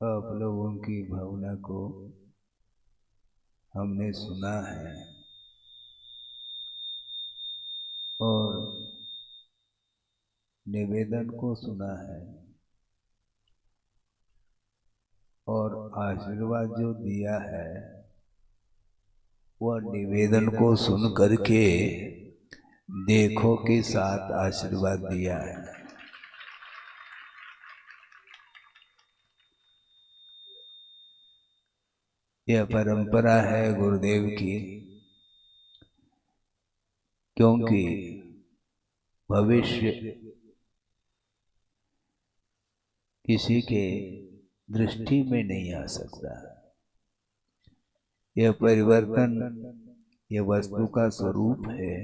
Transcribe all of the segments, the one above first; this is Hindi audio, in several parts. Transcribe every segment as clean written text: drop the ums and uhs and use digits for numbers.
आप लोगों की भावना को हमने सुना है और निवेदन को सुना है और आशीर्वाद जो दिया है वह निवेदन को सुन करके देखो के साथ आशीर्वाद दिया है। यह परंपरा है गुरुदेव की, क्योंकि भविष्य किसी के दृष्टि में नहीं आ सकता। यह परिवर्तन यह वस्तु का स्वरूप है।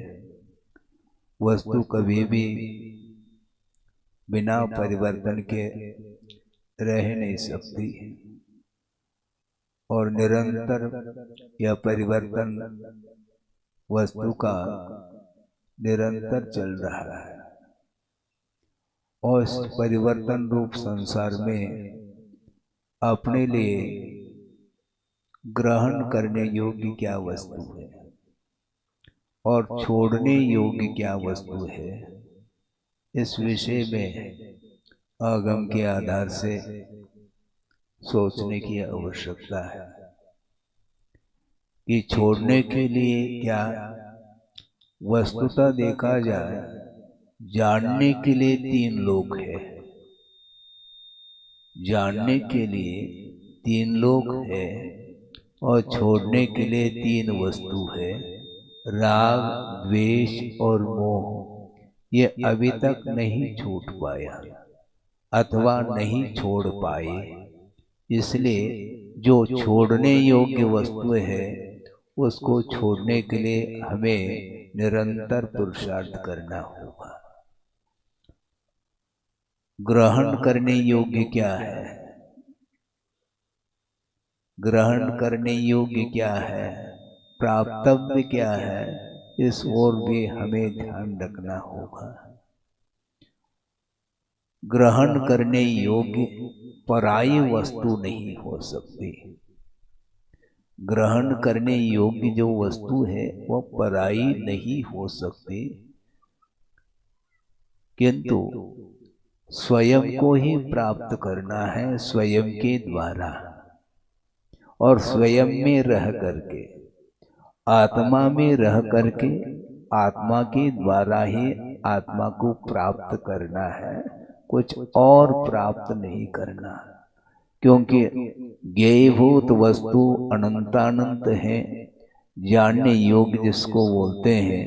वस्तु कभी भी बिना परिवर्तन के रह नहीं सकती और निरंतर यह परिवर्तन वस्तु का निरंतर चल रहा है और इस परिवर्तन रूप संसार में अपने लिए ग्रहण करने योग्य क्या वस्तु है और छोड़ने योग्य क्या वस्तु है, इस विषय में आगम के आधार से सोचने की आवश्यकता है कि छोड़ने के लिए क्या वस्तुतः देखा जाए, जानने के लिए तीन लोक है। जानने के लिए तीन लोक है और छोड़ने के लिए तीन वस्तु है, राग, द्वेष और मोह। ये अभी तक नहीं छूट पाया अथवा नहीं छोड़ पाए। इसलिए जो छोड़ने योग्य वस्तु है उसको छोड़ने के लिए हमें निरंतर पुरुषार्थ करना होगा। ग्रहण करने योग्य क्या है, ग्रहण करने योग्य क्या है, प्राप्तव्य क्या है, इस ओर भी हमें ध्यान रखना होगा। ग्रहण करने योग्य पराई वस्तु नहीं हो सकती। ग्रहण करने योग्य जो वस्तु है वह पराई नहीं हो सकती, किंतु स्वयं को ही प्राप्त करना है स्वयं के द्वारा और स्वयं में रह करके, आत्मा में रह करके आत्मा के द्वारा ही आत्मा को प्राप्त करना है, कुछ और प्राप्त नहीं करना। क्योंकि ज्ञेयभूत वस्तु अनंतानंत है, जानने योग्य जिसको बोलते हैं,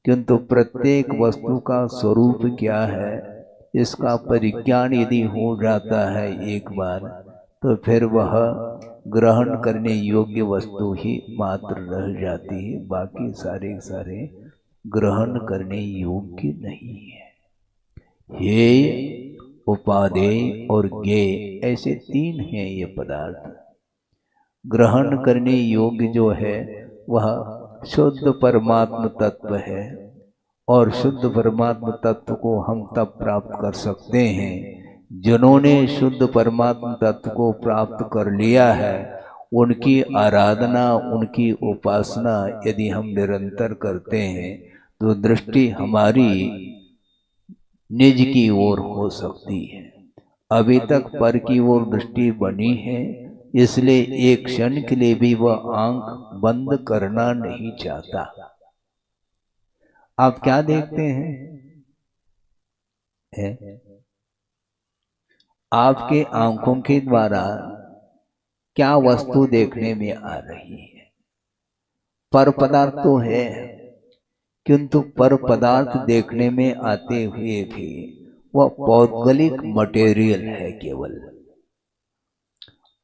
किंतु प्रत्येक वस्तु का स्वरूप क्या है इसका परिज्ञान यदि हो जाता है एक बार, तो फिर वह ग्रहण करने योग्य वस्तु ही मात्र रह जाती है, बाकी सारे ग्रहण करने योग्य नहीं है। हेय, उपादेय और ज्ञेय ऐसे तीन हैं ये पदार्थ। ग्रहण करने योग्य जो है वह शुद्ध परमात्म तत्व है और शुद्ध परमात्म तत्व को हम तब प्राप्त कर सकते हैं जिन्होंने शुद्ध परमात्म तत्व को प्राप्त कर लिया है। उनकी आराधना, उनकी उपासना यदि हम निरंतर करते हैं तो दृष्टि हमारी निज की ओर हो सकती है। अभी तक पर की ओर दृष्टि बनी है, इसलिए एक क्षण के लिए भी वह आंख बंद करना नहीं चाहता। आप क्या देखते हैं? आपके आंखों के द्वारा क्या वस्तु देखने में आ रही है? पर पदार्थ तो है, किंतु पर पदार्थ देखने में आते हुए भी वह पौद्गलिक मटेरियल है, केवल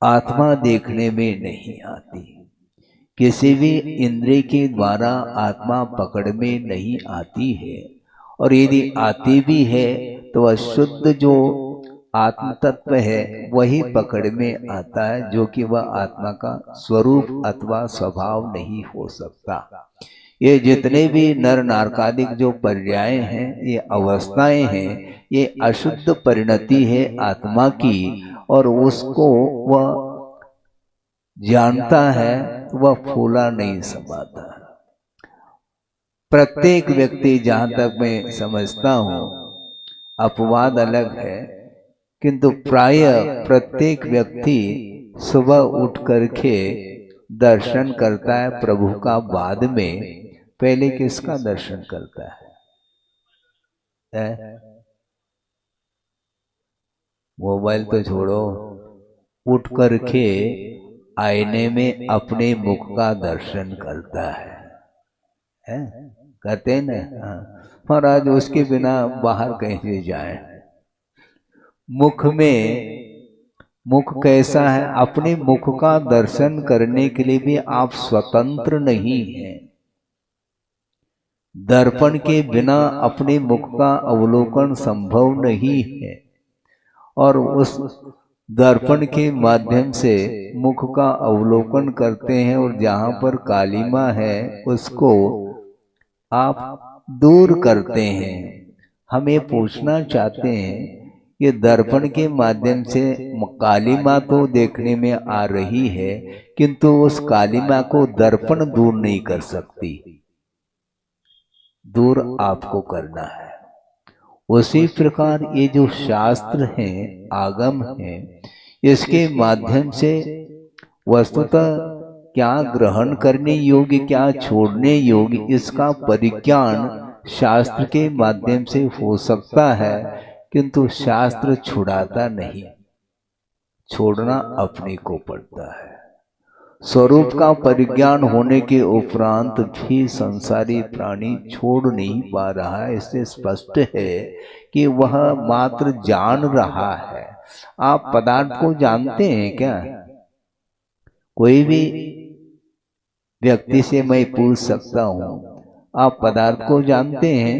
आत्मा देखने में नहीं आती। किसी भी इंद्रिय के द्वारा आत्मा पकड़ में नहीं आती है और यदि आती भी है तो वह शुद्ध जो आत्म तत्व है वही पकड़ में आता है, जो कि वह आत्मा का स्वरूप अथवा स्वभाव नहीं हो सकता। ये जितने भी नर नारकादिक जो पर्याय हैं, ये अवस्थाएं हैं, ये अशुद्ध परिणति है आत्मा की और उसको वह जानता है, वह फूला नहीं समाता। प्रत्येक व्यक्ति, जहां तक मैं समझता हूं, अपवाद अलग है, किंतु प्राय प्रत्येक व्यक्ति सुबह उठ करके दर्शन करता है प्रभु का, बाद में पहले किसका दर्शन करता है? मोबाइल तो छोड़ो, उठ करके आईने में अपने मुख का दर्शन करता है? कहते हैं ना, महाराज उसके बिना बाहर कैसे जाए। मुख कैसा है? अपने मुख का दर्शन करने के लिए भी आप स्वतंत्र नहीं हैं। दर्पण के बिना अपने मुख का अवलोकन संभव नहीं है, और उस दर्पण के माध्यम से मुख का अवलोकन करते हैं, और जहां पर कालिमा है उसको आप दूर करते हैं। हमें पूछना चाहते हैं, ये दर्पण के माध्यम से कालिमा तो देखने में आ रही है, किंतु उस कालिमा को दर्पण दूर नहीं कर सकती, दूर आपको करना है। उसी प्रकार ये जो शास्त्र हैं, आगम हैं, इसके माध्यम से वस्तुतः क्या ग्रहण करने योग्य, क्या छोड़ने योग्य, इसका परिज्ञान शास्त्र के माध्यम से हो सकता है, किंतु शास्त्र छुड़ाता नहीं। छोड़ना अपने को पड़ता है। स्वरूप का परिज्ञान होने के उपरांत भी संसारी प्राणी छोड़ नहीं पा रहा है। इससे स्पष्ट है कि वह मात्र जान रहा है। आप पदार्थ को जानते हैं क्या? कोई भी व्यक्ति से मैं पूछ सकता हूं, आप पदार्थ को जानते हैं?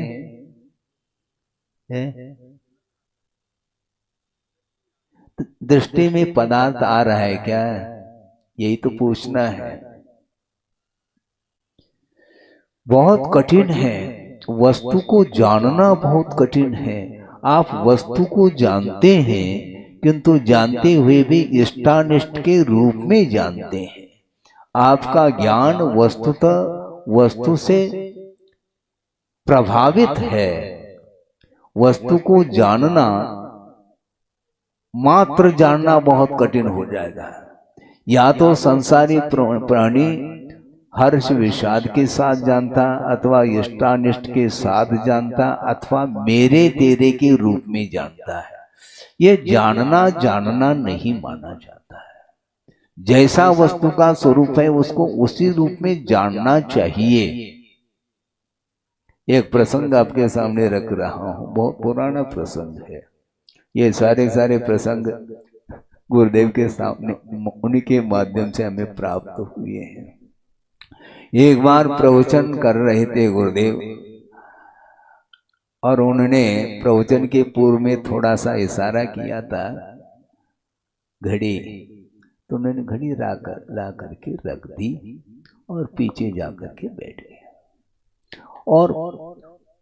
दृष्टि में पदार्थ आ रहा है क्या? यही तो पूछना है। बहुत कठिन है, वस्तु को जानना बहुत कठिन है। आप वस्तु को जानते हैं, किंतु जानते हुए भी इष्टानिष्ट के रूप में जानते हैं। आपका ज्ञान वस्तुतः वस्तु से प्रभावित है। वस्तु को जानना, मात्र जानना बहुत कठिन हो जाएगा। या तो संसारी प्राणी हर्ष विषाद के साथ जानता, अथवा इष्टानिष्ट के साथ जानता, अथवा मेरे तेरे के रूप में जानता है। ये जानना नहीं माना जाता है। जैसा वस्तु का स्वरूप है उसको उसी रूप में जानना चाहिए। एक प्रसंग आपके सामने रख रहा हूं, बहुत पुराना प्रसंग है। ये सारे प्रसंग गुरुदेव के सामने, उन्हीं के माध्यम से हमें प्राप्त हुए हैं। एक बार प्रवचन कर रहे थे गुरुदेव, और उन्होंने प्रवचन के पूर्व में थोड़ा सा इशारा किया था घड़ी, तो उन्होंने घड़ी ला करके रख दी और पीछे जाकर के बैठ गए। और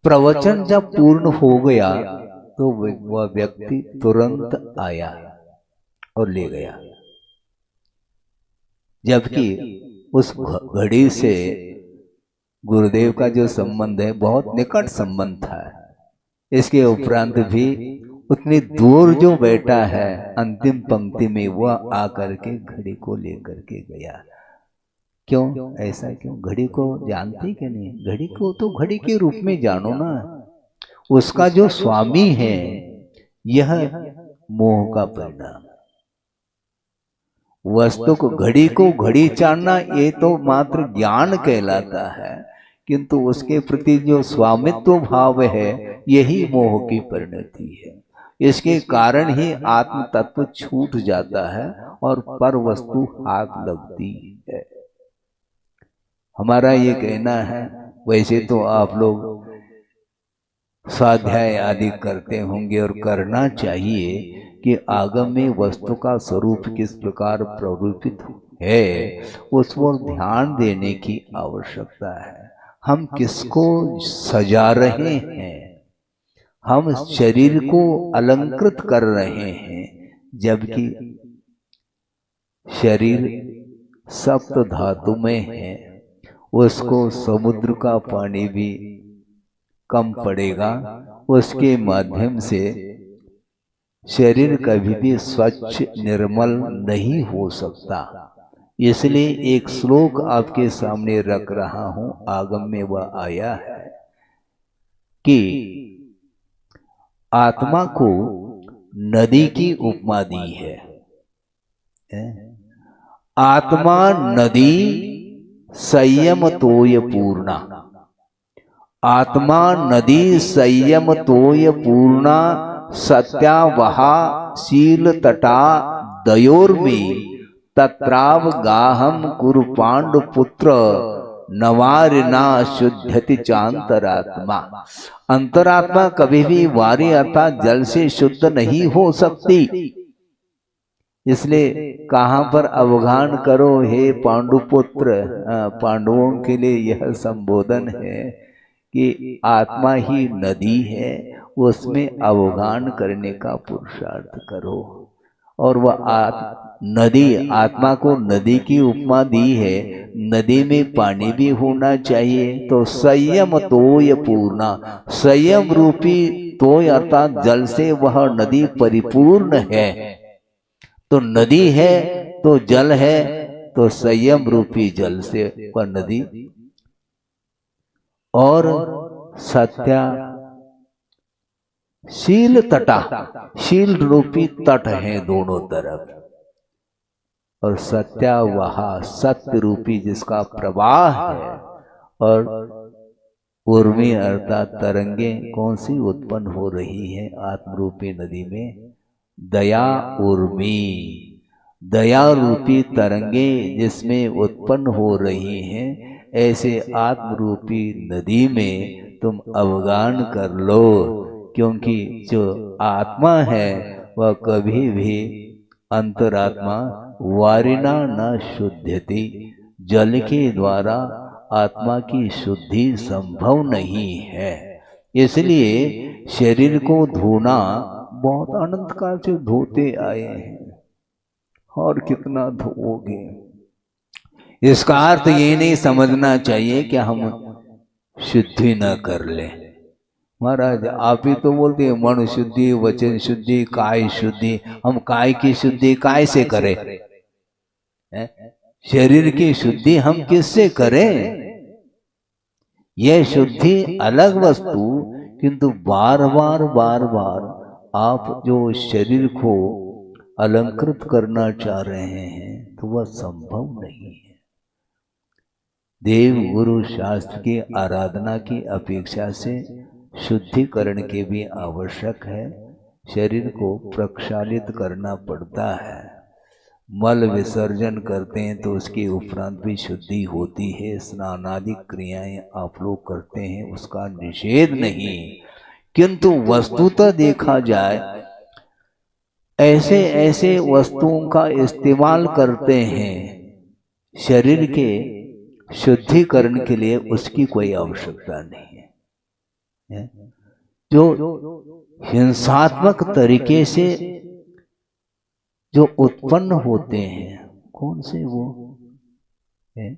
प्रवचन जब पूर्ण हो गया तो वह व्यक्ति तुरंत आया और ले गया, जबकि उस घड़ी से गुरुदेव का जो संबंध है बहुत निकट संबंध था। इसके उपरांत भी उतनी दूर जो बैठा है अंतिम पंक्ति में, वह आकर के घड़ी को लेकर के गया। क्यों ऐसा? क्यों? घड़ी को जानते कि नहीं? घड़ी को तो घड़ी के रूप में जानो ना। उसका जो स्वामी है, यह मोह का परिणाम। वस्तु को, घड़ी को घड़ी जानना, ये तो मात्र ज्ञान कहलाता है, किंतु उसके प्रति जो स्वामित्व भाव है, यही मोह की परिणति है। इसके कारण ही आत्म तत्व छूट जाता है और पर वस्तु हाथ लगती है। हमारा ये कहना है, वैसे तो आप लोग स्वाध्याय आदि करते होंगे और करना चाहिए, कि आगम में वस्तु का स्वरूप किस प्रकार प्ररूपित है उस पर ध्यान देने की आवश्यकता है। हम किसको सजा रहे हैं? हम शरीर को अलंकृत कर रहे हैं, जबकि शरीर सप्त धातु में है, उसको समुद्र का पानी भी कम पड़ेगा, उसके माध्यम से शरीर कभी भी स्वच्छ निर्मल नहीं हो सकता। इसलिए एक श्लोक आपके सामने रख रहा हूं, आगम में वह आया है कि आत्मा को नदी की उपमा दी है। आत्मा नदी संयम तोय पूर्णा, आत्मा नदी संयम तोय पूर्णा, सत्यावहा शील तटा दयोर्मी, तत्राव गाहम कुरु पांडु पुत्र, नवारिना शुद्धति चांतरात्मा। अंतरात्मा कभी भी वारी अर्थात जल से शुद्ध नहीं हो सकती। इसलिए कहां पर अवगान करो हे पांडुपुत्र, पांडवों के लिए यह संबोधन है कि आत्मा ही नदी है, उसमें अवगान करने का पुरुषार्थ करो। और वह नदी, आत्मा को नदी की उपमा दी है। नदी में पानी भी होना चाहिए, तो संयम तोय पूर्णा, संयम रूपी तोय अर्थात जल से वह नदी परिपूर्ण है। तो नदी है तो जल है, तो संयम रूपी जल से वह नदी, और सत्या शील तटा, शील रूपी तट है दोनों तरफ, और सत्यावहा सत्य रूपी जिसका प्रवाह है, और उर्मी अर्थात तरंगे कौन सी उत्पन्न हो रही है आत्मरूपी नदी में, दया उर्मी, दया रूपी तरंगे जिसमें उत्पन्न हो रही हैं, ऐसे आत्मरूपी नदी में तुम अवगान कर लो। क्योंकि जो आत्मा है वह कभी भी अंतरात्मा वारिना न शुद्धति, जल के द्वारा आत्मा की शुद्धि संभव नहीं है। इसलिए शरीर को धोना बहुत अनंत काल से धोते आए हैं, और कितना धोओगे। इसका अर्थ ये नहीं समझना चाहिए कि हम शुद्धि न कर ले। महाराज आप ही तो बोलते हैं मन शुद्धि, वचन शुद्धि, काय शुद्धि। हम काय की शुद्धि काय से करें? शरीर की शुद्धि हम किससे करें? यह शुद्धि अलग वस्तु, किंतु बार बार आप जो शरीर को अलंकृत करना चाह रहे हैं तो वह संभव नहीं है। देव गुरु शास्त्र की आराधना की अपेक्षा से शुद्धिकरण के भी आवश्यक है। शरीर को प्रक्षालित करना पड़ता है। मल विसर्जन करते हैं तो उसके उपरांत भी शुद्धि होती है। स्नान आदि क्रियाएं आप लोग करते हैं, उसका निषेध नहीं, किंतु वस्तुतः देखा जाए ऐसे ऐसे वस्तुओं का इस्तेमाल करते हैं शरीर के शुद्धिकरण के लिए, उसकी कोई आवश्यकता नहीं है। जो हिंसात्मक तरीके से जो उत्पन्न होते हैं, कौन से वो है?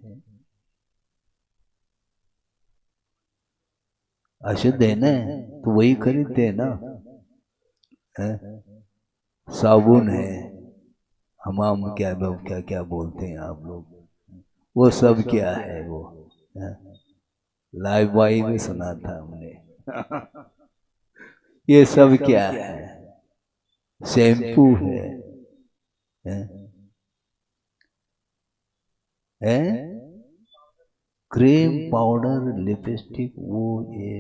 अशुद्ध है ना, तो वही खरीदते हैं ना। साबुन है, हमाम क्या क्या क्या बोलते हैं आप लोग, वो सब क्या है? वो लाइव बॉय भी सुना था हमने। ये सब क्या है? शैम्पू है, क्रीम, पाउडर, लिपस्टिक, वो ये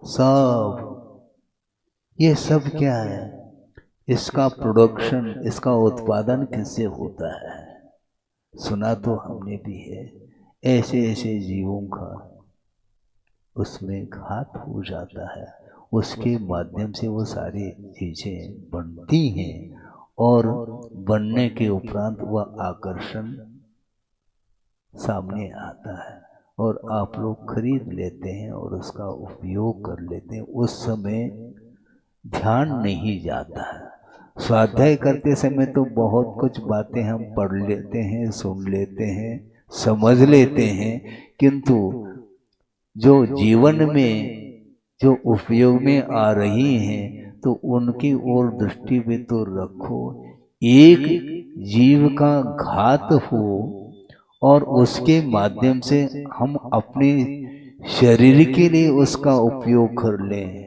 सब, ये सब क्या है? इसका प्रोडक्शन, इसका उत्पादन किससे होता है? सुना तो हमने भी है। ऐसे ऐसे जीवों का उसमें घात हो जाता है, उसके माध्यम से वो सारी चीजें बनती हैं, और बनने के उपरांत वह आकर्षण सामने आता है और आप लोग खरीद लेते हैं और उसका उपयोग कर लेते हैं। उस समय ध्यान नहीं जाता है। स्वाध्याय करते समय तो बहुत कुछ बातें हम पढ़ लेते हैं, सुन लेते हैं, समझ लेते हैं, किंतु जो जीवन में जो उपयोग में आ रही हैं तो उनकी ओर दृष्टि भी तो रखो। एक जीव का घात हो और उसके माध्यम से हम अपने शरीर के लिए उसका उपयोग कर लें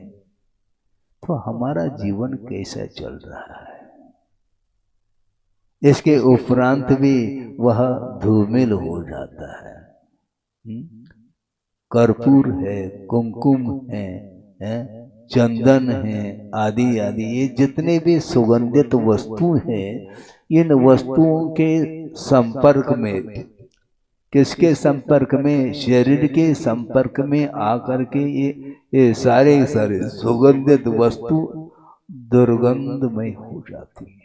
तो हमारा जीवन कैसा चल रहा है। इसके उपरांत भी वह धूमिल हो जाता है। कर्पूर है, कुमकुम है, चंदन है, आदि आदि, ये जितने भी सुगंधित वस्तु हैं, इन वस्तुओं के संपर्क में, किसके संपर्क में, शरीर के संपर्क में आकर के ये सारे सारे सुगंधित वस्तु दुर्गंधमय हो जाती है।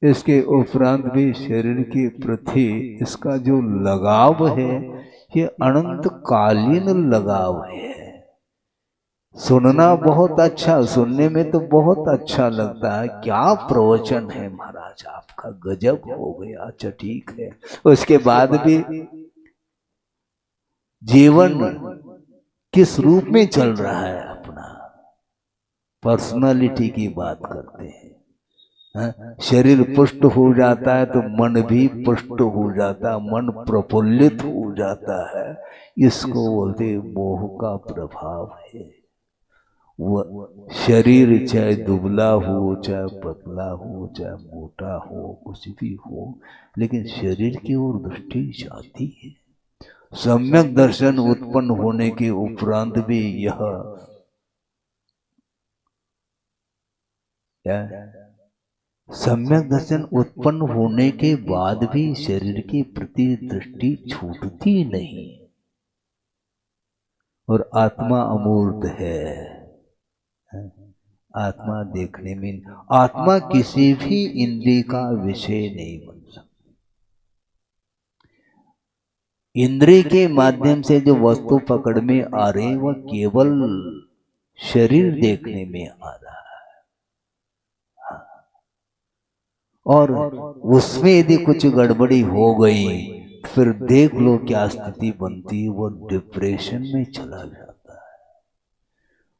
इसके उपरांत भी शरीर के प्रति इसका जो लगाव है ये अनंत कालीन लगाव है। सुनना बहुत अच्छा, सुनने में तो बहुत अच्छा लगता है, क्या प्रवचन है महाराज आपका, गजब हो गया, अच्छा ठीक है। उसके बाद भी जीवन किस रूप में चल रहा है अपना, पर्सनालिटी की बात करते हैं। शरीर पुष्ट हो जाता है तो मन भी पुष्ट हो जाता है, मन प्रफुल्लित हो जाता है। इसको बोलते मोह का प्रभाव है। वह शरीर चाहे दुबला हो, चाहे पतला हो, चाहे मोटा हो, कुछ भी हो, लेकिन शरीर की ओर दृष्टि जाती है। सम्यक दर्शन उत्पन्न होने के उपरांत भी यह सम्यक दर्शन उत्पन्न होने के बाद भी शरीर की प्रति दृष्टि छूटती नहीं। और आत्मा अमूर्त है, आत्मा देखने में, आत्मा किसी भी इंद्रिय का विषय नहीं बन सकता। इंद्रिय के माध्यम से जो वस्तु पकड़ में आ रही वह केवल शरीर देखने में आ रहा है, और उसमें यदि कुछ गड़बड़ी हो गई फिर देख लो क्या स्थिति बनती है, वो डिप्रेशन में चला जाता है।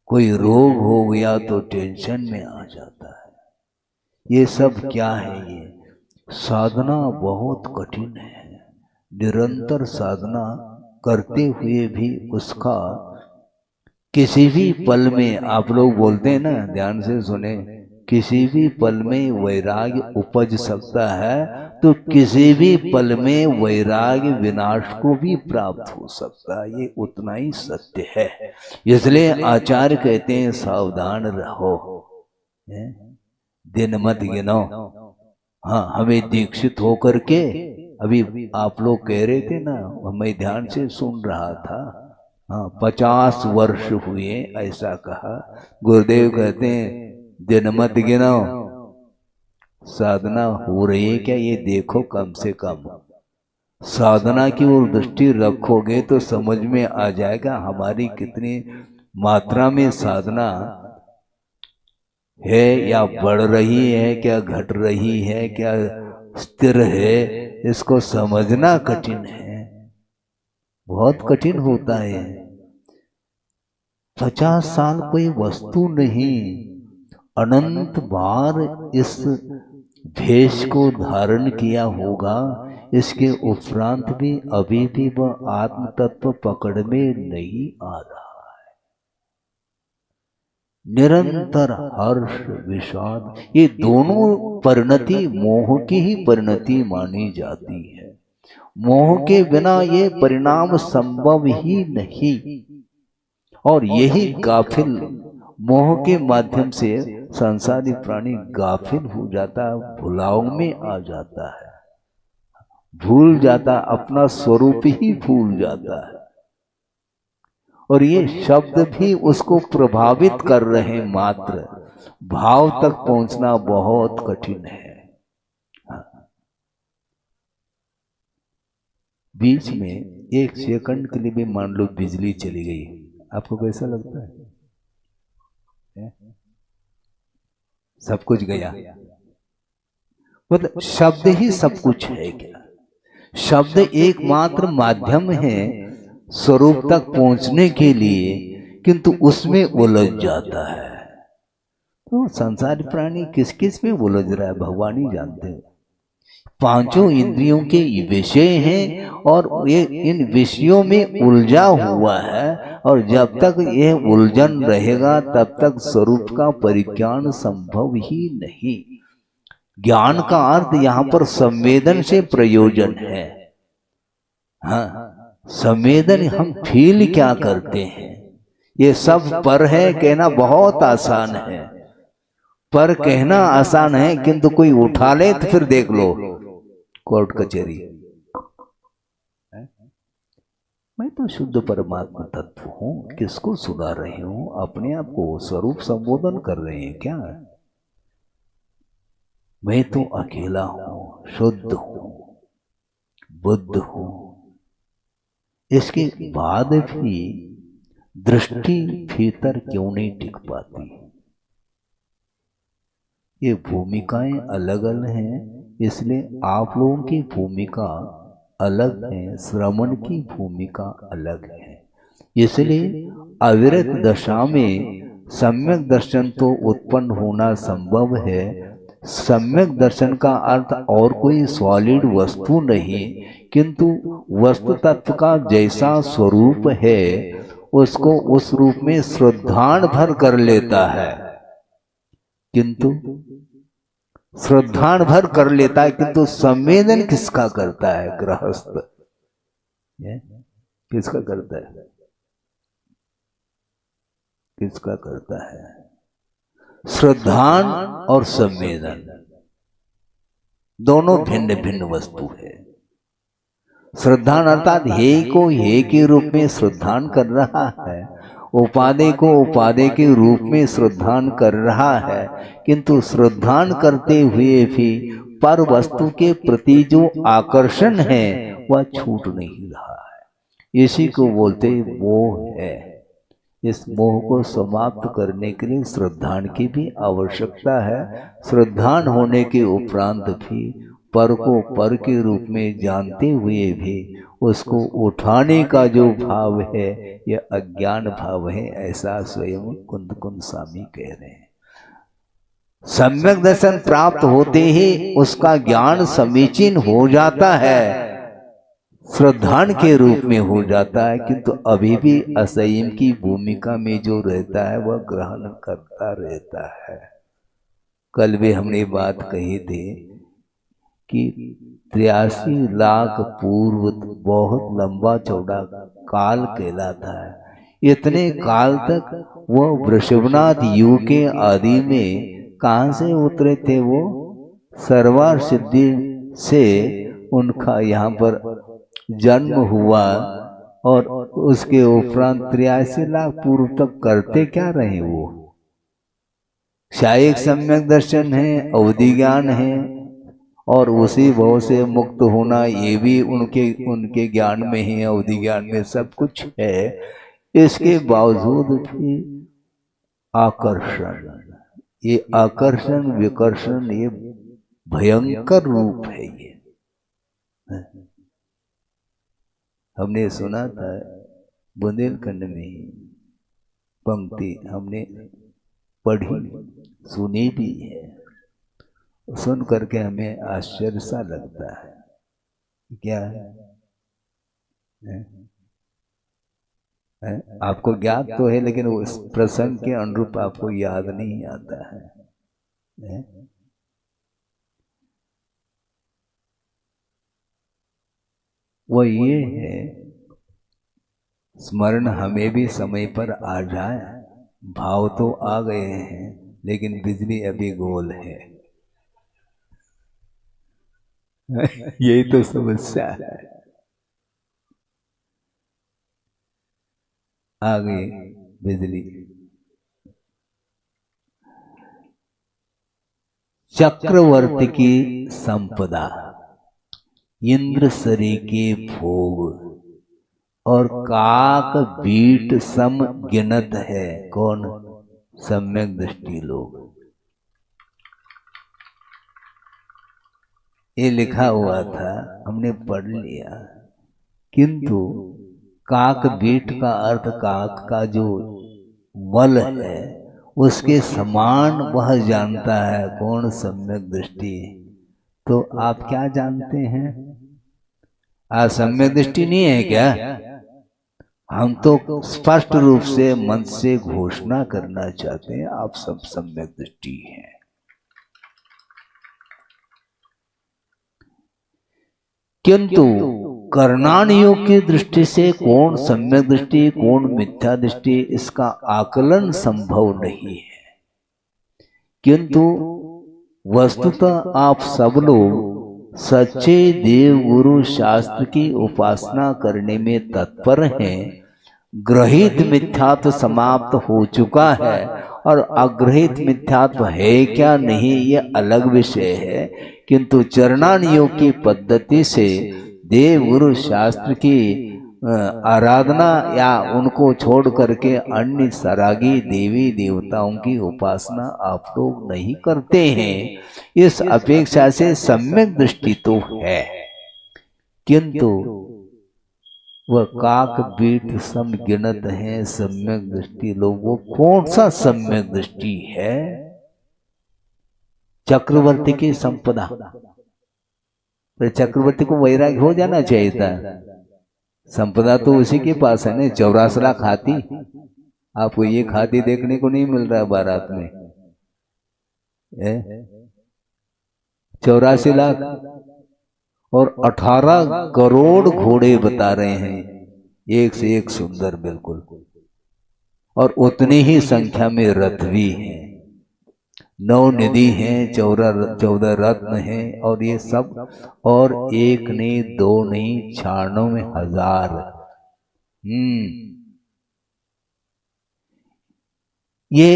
कोई रोग हो गया तो टेंशन में आ जाता है। ये सब क्या है, ये साधना बहुत कठिन है। निरंतर साधना करते हुए भी उसका किसी भी पल में, आप लोग बोलते हैं ना, ध्यान से सुने, किसी भी पल में वैराग्य उपज सकता है, तो किसी भी पल में वैराग्य विनाश को भी प्राप्त हो सकता है। ये उतना ही सत्य है। इसलिए आचार्य कहते हैं सावधान रहो, दिन मत गिनो। हाँ, हमें दीक्षित होकर के, अभी आप लोग कह रहे थे ना, मैं ध्यान से सुन रहा था, हाँ 50 वर्ष हुए ऐसा कहा। गुरुदेव कहते हैं दिन मत गिनो, साधना हो रही है क्या ये देखो, कम से कम साधना की ओर दृष्टि रखोगे तो समझ में आ जाएगा हमारी कितनी मात्रा में साधना है, या बढ़ रही है, क्या घट रही है, क्या स्थिर है। इसको समझना कठिन है, बहुत कठिन होता है। 50 साल कोई वस्तु नहीं, अनंत बार इस भेष को धारण किया होगा। इसके उपरांत भी अभी भी वह आत्म तत्व पकड़ में नहीं आ रहा है। निरंतर हर्ष विषाद, ये दोनों परिणति मोह की ही परिणति मानी जाती है। मोह के बिना ये परिणाम संभव ही नहीं। और यही गाफिल, मोह के माध्यम से संसारी प्राणी गाफिल हो जाता है, भुलाव में आ जाता है, भूल जाता, अपना स्वरूप ही भूल जाता है। और ये शब्द भी उसको प्रभावित कर रहे, मात्र भाव तक पहुंचना बहुत कठिन है। बीच में 1 सेकंड के लिए भी मान लो बिजली चली गई, आपको कैसा लगता है? सब कुछ गया। मतलब शब्द ही सब कुछ है क्या? शब्द एकमात्र माध्यम है स्वरूप तक पहुंचने के लिए, किंतु उसमें उलझ जाता है। तो संसार प्राणी किस किस में उलझ रहा है भगवान ही जानते हैं। पांचों इंद्रियों के विषय हैं और ये इन विषयों में उलझा हुआ है, और जब तक यह उलझन रहेगा तब तक स्वरूप का परिज्ञान संभव ही नहीं। ज्ञान का अर्थ यहाँ पर संवेदन से प्रयोजन है। हाँ, संवेदन हम फील क्या करते हैं, ये सब पर है कहना बहुत आसान है। पर कहना आसान है, किंतु कोई उठा ले तो फिर देख लो कोर्ट कचहरी। मैं तो शुद्ध परमात्मा तत्व हूं, किसको सुना रहे हूं? अपने आप को स्वरूप संबोधन कर रहे हैं क्या? मैं तो अकेला हूं, शुद्ध हूं, बुद्ध हूं। इसके बाद भी दृष्टि भीतर क्यों नहीं टिक पाती? ये भूमिकाएं अलग अलग हैं, इसलिए आप लोगों की भूमिका अलग है, श्रवण की भूमिका अलग है। इसलिए अविरत दशा में सम्यक दर्शन तो उत्पन्न होना संभव है। सम्यक दर्शन का अर्थ और कोई सॉलिड वस्तु नहीं, किंतु वस्तु तत्व का जैसा स्वरूप है उसको उस रूप में श्रद्धान भर कर लेता है। किंतु श्रद्धान भर कर लेता है, किंतु संवेदन किसका करता है? गृहस्थ किसका करता है? किसका करता है? श्रद्धान और संवेदन दोनों भिन्न भिन्न वस्तु है। श्रद्धान अर्थात हे को हे के रूप में श्रद्धान कर रहा है, उपादेय को उपादेय के रूप में श्रद्धान कर रहा है, किंतु श्रद्धान करते हुए भी पर वस्तु के प्रति जो आकर्षण है वह छूट नहीं रहा है। इसी को बोलते मोह है। इस मोह को समाप्त करने के लिए श्रद्धान की भी आवश्यकता है। श्रद्धान होने के उपरांत भी पर को पर के रूप में जानते हुए भी उसको उठाने का जो भाव है यह अज्ञान भाव है, ऐसा स्वयं कुंद कुंद स्वामी कह रहे हैं। सम्यक दर्शन प्राप्त होते ही उसका ज्ञान समीचीन हो जाता है, श्रद्धान के रूप में हो जाता है, किंतु अभी भी असंयम की भूमिका में जो रहता है वह ग्रहण करता रहता है। कल भी हमने बात कही थी कि 83 लाख पूर्व बहुत लंबा चौड़ा काल कहलाता है। इतने काल तक वो वृषभनाथ युग के आदि में कहाँ से उतरे थे? वो सर्वार सिद्धि से उनका यहाँ पर जन्म हुआ, और उसके उपरांत 83 लाख पूर्व तक करते क्या रहे? वो शायद सम्यक दर्शन है, अवधि ज्ञान है, और उसी भाव से मुक्त होना ये भी उनके ज्ञान में है, अवधि ज्ञान में सब कुछ है। इसके बावजूद भी आकर्षण, ये आकर्षण विकर्षण ये भयंकर रूप है। ये हमने सुना था बुंदेलखंड में पंक्ति, हमने पढ़ी सुनी भी है, सुन करके हमें आश्चर्य सा लगता है। क्या है? आपको ज्ञात तो है, लेकिन उस प्रसंग के अनुरूप आपको याद नहीं आता है। वो ये है, स्मरण हमें भी समय पर आ जाए। भाव तो आ गए हैं, लेकिन बिजली अभी गोल है। यही तो समस्या है। आ गई बिजली। चक्रवर्ती की संपदा, इंद्र सरी के भोग, और काक बीट सम गिनत है। कौन? सम्यक दृष्टि लोग। ये लिखा हुआ था, हमने पढ़ लिया। किंतु काक बीट का अर्थ काक का जो बल है उसके समान वह जानता है कौन सम्यक दृष्टि। तो आप क्या जानते हैं? आज सम्यक दृष्टि नहीं है क्या? हम तो स्पष्ट रूप से मन से घोषणा करना चाहते हैं आप सब सम्यक दृष्टि हैं। किंतु कर्णानियों की दृष्टि से कौन सम्यक दृष्टि कौन मिथ्या दृष्टि इसका आकलन संभव नहीं है। किंतु वस्तुतः आप सब लोग सच्चे देव गुरु शास्त्र की उपासना करने में तत्पर हैं। ग्रहित मिथ्यात्व समाप्त हो चुका है और अग्रहित मिथ्यात्व है क्या नहीं ये अलग विषय है। किंतु चरणानियों की पद्धति से देव गुरु शास्त्र की आराधना या उनको छोड़ करके अन्य सरागी देवी देवताओं की उपासना आप लोग नहीं करते हैं। इस अपेक्षा से सम्यक दृष्टि तो है, किंतु वह काक बीट सम गिनत है सम्यक दृष्टि लोगों। कौन सा सम्यक दृष्टि है? चक्रवर्ती की संपदा। पर चक्रवर्ती को वैराग्य हो जाना चाहिए था। संपदा तो उसी के पास है ना, 84 लाख हाथी। आपको ये हाथी देखने को नहीं मिल रहा है बारात में। 84 लाख और 18 करोड़ घोड़े बता रहे हैं, एक से एक सुंदर बिल्कुल। और उतनी ही संख्या में रथ भी हैं, 9 निधि हैं, 14 रत्न हैं और ये सब। और एक नहीं दो नहीं 96,000। ये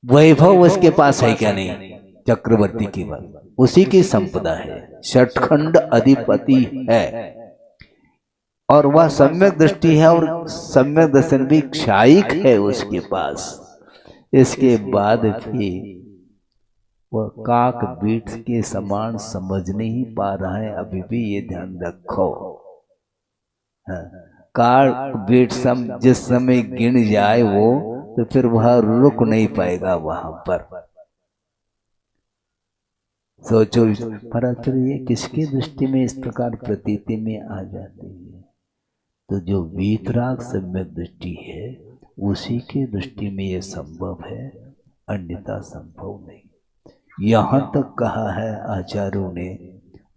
वैभव उसके पास है क्या? नहीं, चक्रवर्ती की बात उसी की संपदा है, षटखंड अधिपति है और वह सम्यक दृष्टि है और सम्यक दर्शन भी क्षायिक है उसके पास। इसके बाद भी वह काक बीट के समान समझ नहीं पा रहा है। अभी भी ये ध्यान रखो, काक बीट सम जिस समय गिन जाए वो, तो फिर वह रुक नहीं पाएगा वहां पर। सोचो, परंतु ये किसकी दृष्टि में इस प्रकार प्रतीति में आ जाती है? तो जो वीतराग सम्यक दृष्टि है उसी की दृष्टि में ये संभव है, अन्यथा संभव नहीं। यहाँ तक कहा है आचार्यों ने,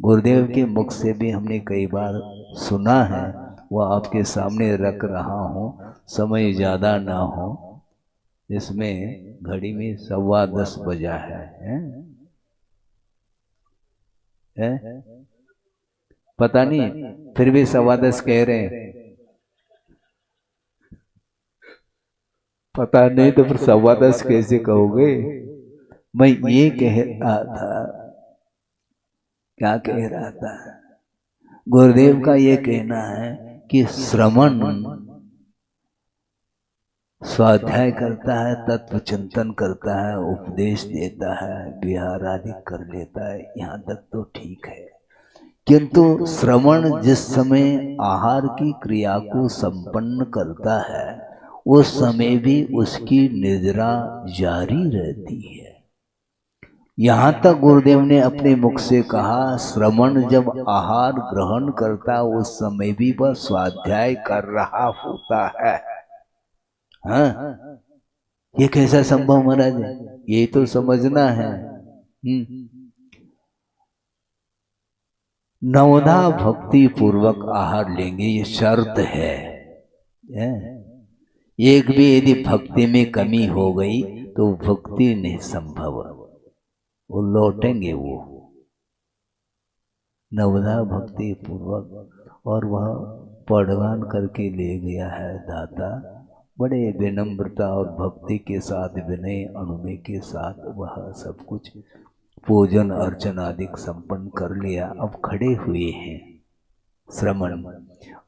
गुरुदेव के मुख से भी हमने कई बार सुना है, वह आपके सामने रख रहा हूँ। समय ज़्यादा ना हो, इसमें घड़ी में 10:15 बजा है? पता नहीं, फिर भी 10:15 कह रहे हैं। पता नहीं तो फिर 10:15 कैसे कहोगे? मैं ये कह रहा था, क्या कह रहा था? गुरुदेव का ये कहना है कि श्रवण स्वाध्याय करता है, तत्व चिंतन करता है, उपदेश देता है, विहार आदि कर लेता है, यहाँ तक तो ठीक है। किंतु श्रवण जिस समय आहार की क्रिया को संपन्न करता है उस समय भी उसकी निद्रा जारी रहती है। यहाँ तक गुरुदेव ने अपने मुख से कहा, श्रवण जब आहार ग्रहण करता उस समय भी वह स्वाध्याय कर रहा होता है। हाँ, ये कैसा संभव महाराज? ये तो समझना है। नवधा भक्ति पूर्वक आहार लेंगे, ये शर्त है। एक भी यदि भक्ति में कमी हो गई तो भक्ति नहीं संभव, वो लौटेंगे वो नवधा भक्ति पूर्वक। और वह पढ़वान करके ले गया है दाता, बड़े विनम्रता और भक्ति के साथ, विनय अनुनय के साथ वह सब कुछ पूजन अर्चन आदि संपन्न कर लिया। अब खड़े हुए हैं श्रवण,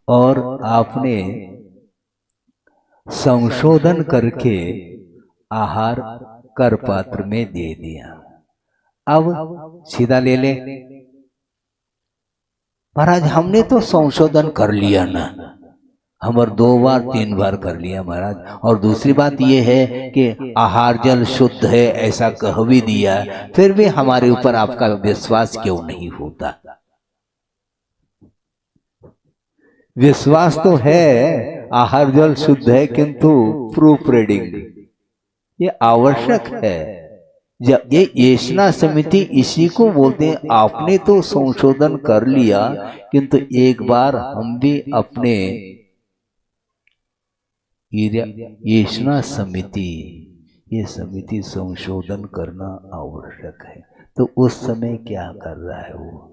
और आपने संशोधन करके आहार कर पात्र में दे दिया। अब सीधा ले ले, महाराज हमने तो संशोधन कर लिया ना, हमारे 2 बार 3 बार कर लिया महाराज। और दूसरी बात यह है कि आहार जल शुद्ध है ऐसा कह भी दिया, फिर भी हमारे ऊपर आपका विश्वास क्यों नहीं होता? विश्वास तो है आहार जल शुद्ध है, किंतु प्रूफ रीडिंग ये आवश्यक है। जब ये येषणा समिति इसी को बोलते हैं, आपने तो संशोधन कर लिया, किंतु एक बार हम भी अपने येषणा समिति, ये समिति संशोधन करना आवश्यक है। तो उस समय क्या कर रहा है वो?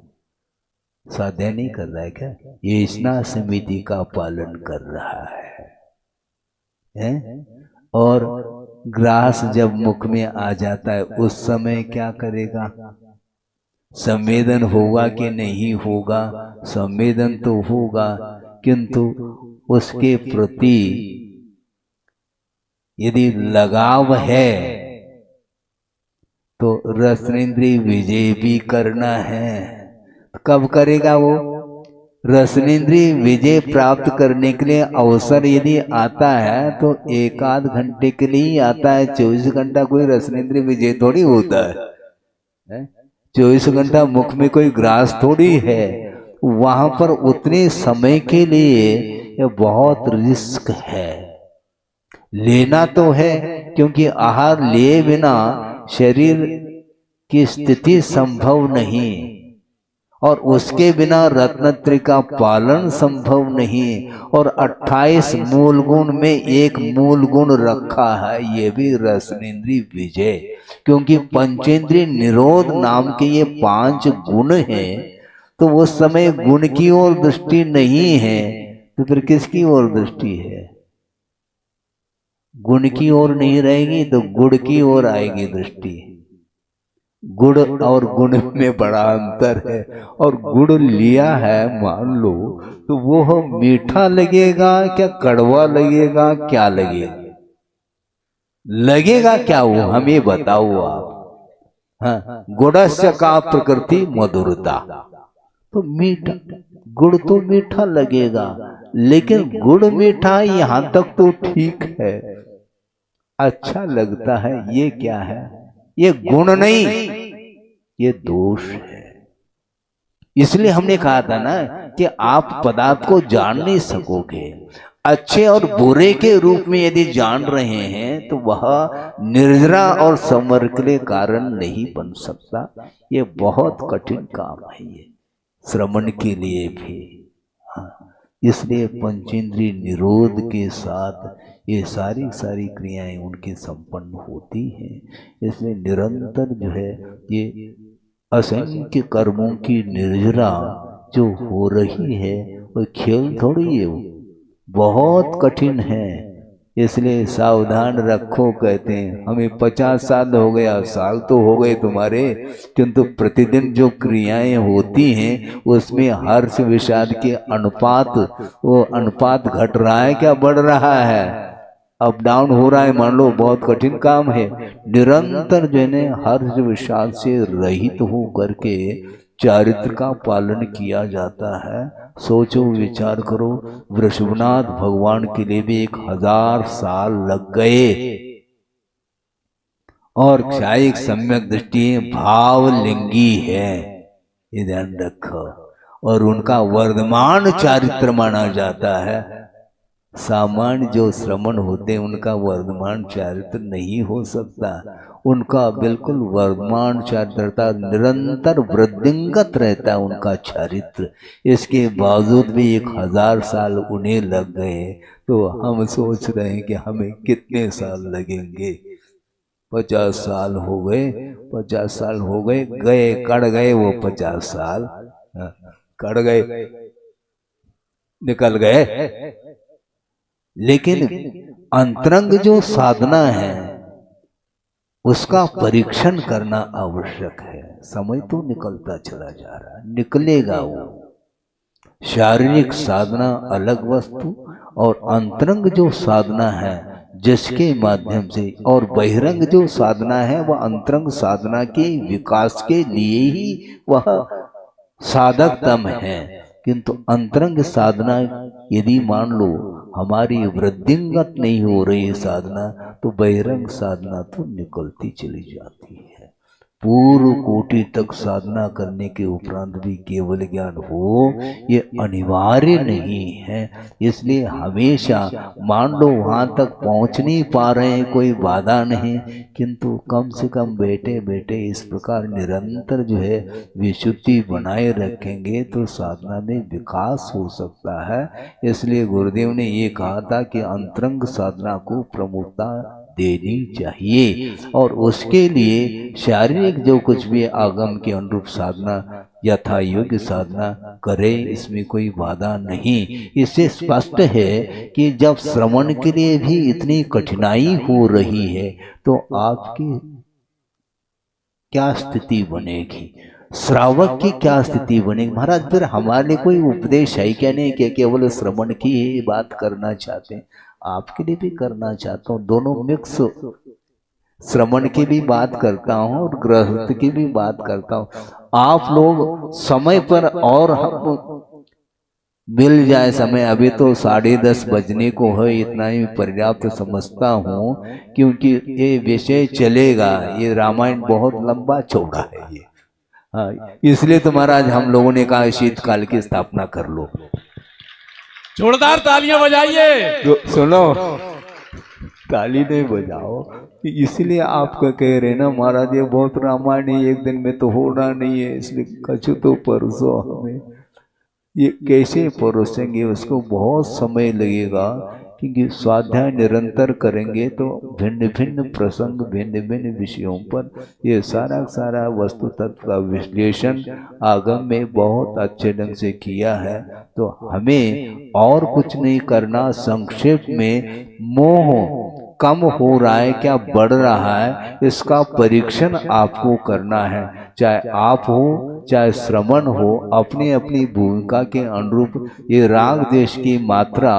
स्वाध्याय नहीं कर रहा है क्या? येषणा समिति का पालन कर रहा है? और ग्रास जब मुख में आ जाता है उस समय क्या करेगा? संवेदन होगा कि नहीं होगा? संवेदन तो होगा, किंतु उसके प्रति यदि लगाव है तो रसनेन्द्रिय विजय भी करना है। कब करेगा वो? रसनेन्द्रिय विजय प्राप्त करने के लिए अवसर यदि आता है तो 1-8 घंटे के लिए ही आता है। 24 घंटा कोई रसनेन्द्रिय विजय थोड़ी होता है। 24 घंटा मुख में कोई ग्रास थोड़ी है। वहां पर उतने समय के लिए ये बहुत रिस्क है। लेना तो है, क्योंकि आहार लिए बिना शरीर की स्थिति संभव नहीं, और उसके बिना रत्नत्रय का पालन संभव नहीं। और 28 मूल गुण में एक मूल गुण रखा है, ये भी रसनेन्द्रिय विजय। क्योंकि पंचेंद्रिय निरोध नाम के ये 5 गुण हैं, तो उस समय गुण की ओर दृष्टि नहीं है, तो फिर किसकी ओर दृष्टि है? गुण की ओर नहीं रहेगी तो गुड़ की ओर आएगी दृष्टि। गुड़ और गुण में बड़ा अंतर है। और गुड़ लिया है मान लो, तो वो मीठा लगेगा क्या कड़वा लगेगा, क्या लगेगा? लगेगा क्या वो हमें बताओ आप। हाँ, गुड़स्य का प्रकृति मधुरता, तो मीठा गुड़ तो मीठा लगेगा, लेकिन गुड़ मीठा यहां तक तो ठीक है, अच्छा लगता है। ये क्या है? ये गुण नहीं, ये दोष है। इसलिए हमने कहा था ना कि आप पदार्थ को जान नहीं सकोगे। अच्छे और बुरे के रूप में यदि जान रहे हैं तो वह निर्जरा और समर के लिए कारण नहीं बन सकता। ये बहुत कठिन काम है ये श्रवण के लिए भी। हाँ, इसलिए पंचेंद्रिय निरोध के साथ ये सारी क्रियाएं उनकी संपन्न होती हैं। इसलिए निरंतर जो है ये असंख्य कर्मों की निर्जरा जो हो रही है वो खेल थोड़ी है, वो बहुत कठिन है। इसलिए सावधान रखो कहते हैं। हमें 50 साल हो गया, साल तो हो गए तुम्हारे, किंतु प्रतिदिन जो क्रियाएं होती हैं उसमें हर्ष विषाद के अनुपात, वो अनुपात घट रहा है क्या बढ़ रहा है? अप डाउन हो रहा है। मान लो बहुत कठिन काम है। निरंतर जो है हर्ष विषाद से रहित हो करके चारित्र का पालन किया जाता है। सोचो, विचार करो, वृषभनाथ भगवान के लिए भी 1000 साल लग गए। और क्षायिक सम्यक दृष्टि भावलिंगी है, ये ध्यान रखो। और उनका वर्धमान चारित्र माना जाता है। सामान्य जो श्रमण होते हैं उनका वर्धमान चारित्र नहीं हो सकता। उनका बिल्कुल वर्धमान चारित्रता निरंतर वृद्धिंगत रहता है उनका चारित्र। इसके बावजूद भी 1000 साल उन्हें लग गए, तो हम सोच रहे हैं कि हमें कितने साल लगेंगे। 50 साल हो गए, 50 साल हो गए, गए कड़ गए वो 50 साल, कड़ गए, निकल गए। लेकिन अंतरंग जो साधना है उसका परीक्षण करना आवश्यक है। समय तो निकलता चला जा रहा है, निकलेगा वो। शारीरिक साधना अलग वस्तु, और अंतरंग जो साधना है जिसके माध्यम से, और बहिरंग जो साधना है वह अंतरंग साधना के विकास के लिए ही वह साधकतम है। किंतु अंतरंग साधना यदि मान लो हमारी वृद्धिंगत नहीं हो रही साधना, तो बहिरंग साधना तो निकलती चली जाती है। पूर्व कोटि तक साधना करने के उपरांत भी केवल ज्ञान हो, ये अनिवार्य नहीं है। इसलिए हमेशा मान लो वहां तक पहुंच नहीं पा रहे हैं, कोई बाधा नहीं, किंतु कम से कम बैठे बैठे इस प्रकार निरंतर जो है विशुद्धि बनाए रखेंगे तो साधना में विकास हो सकता है। इसलिए गुरुदेव ने ये कहा था कि अंतरंग साधना को प्रमुखता देनी चाहिए, और उसके लिए शारीरिक जो कुछ भी आगम के अनुरूप साधना यथा योग्य साधना करे, इसमें कोई बाधा नहीं। इससे स्पष्ट है कि जब श्रवण के लिए भी इतनी कठिनाई हो रही है तो आपकी क्या स्थिति बनेगी, श्रावक की क्या स्थिति बनेगी। महाराज फिर हमारे लिए कोई उपदेश है क्या? नहीं कि केवल श्रवण की ही बात करना चाहते हैं, आपके लिए भी करना चाहता हूँ। दोनों मिक्स, श्रवण की भी बात करता हूँ और गृहस्थ की भी बात करता हूँ। आप लोग समय पर और हम मिल जाए समय, अभी तो 10:30 बजने को है, इतना ही पर्याप्त समझता हूँ, क्योंकि ये विषय चलेगा, ये रामायण बहुत लंबा चौड़ा है ये। हाँ, इसलिए तो महाराज हम लोगों ने कहा शीतकाल की स्थापना कर लो। जोरदार तालियां बजाइए। सुनो, ताली नहीं बजाओ, इसलिए आपका कह रहे ना महाराज ये बहुत रामायण है, एक दिन में तो होना नहीं है, इसलिए कछु तो परसो हमें। ये कैसे परोसेंगे, उसको बहुत समय लगेगा, क्योंकि स्वाध्याय निरंतर करेंगे तो भिन्न भिन्न प्रसंग, भिन्न भिन्न विषयों पर ये सारा वस्तु तत्व का विश्लेषण आगम में बहुत अच्छे ढंग से किया है। तो हमें और कुछ नहीं करना, संक्षेप में मोह कम हो रहा है क्या बढ़ रहा है, इसका परीक्षण आपको करना है। चाहे आप हो चाहे श्रवण हो, अपनी अपनी भूमिका के अनुरूप ये राग देश की मात्रा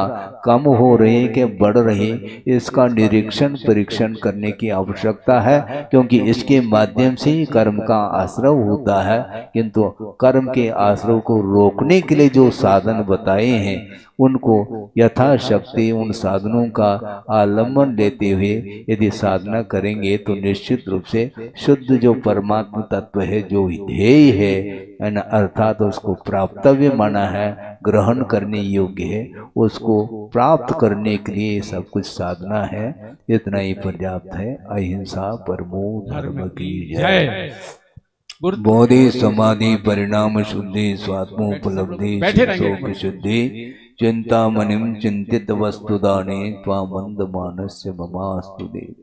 कम हो रही है कि बढ़ रही, इसका निरीक्षण परीक्षण करने की आवश्यकता है, क्योंकि इसके माध्यम से ही कर्म का आश्रव होता है। किंतु कर्म के आश्रव को रोकने के लिए जो साधन बताए हैं, उनको यथाशक्ति उन साधनों का आलम्बन लेते हुए यदि साधना करेंगे तो निश्चित रूप से शुद्ध जो परमात्मा तत्व है, जो ध्येय है, अर्थात उसको प्राप्तव्य माना है, ग्रहण करने योग्य है, उसको प्राप्त करने के लिए सब कुछ साधना है। इतना ही पर्याप्त है। अहिंसा परमो धर्म की जय। बोधि समाधि परिणाम शुद्धि स्वात्मोपलब्धि शोक शुद्धि चिंतामणिं चिंतित वस्तुदाने त्वामंद मानस्य ममास्तु देव।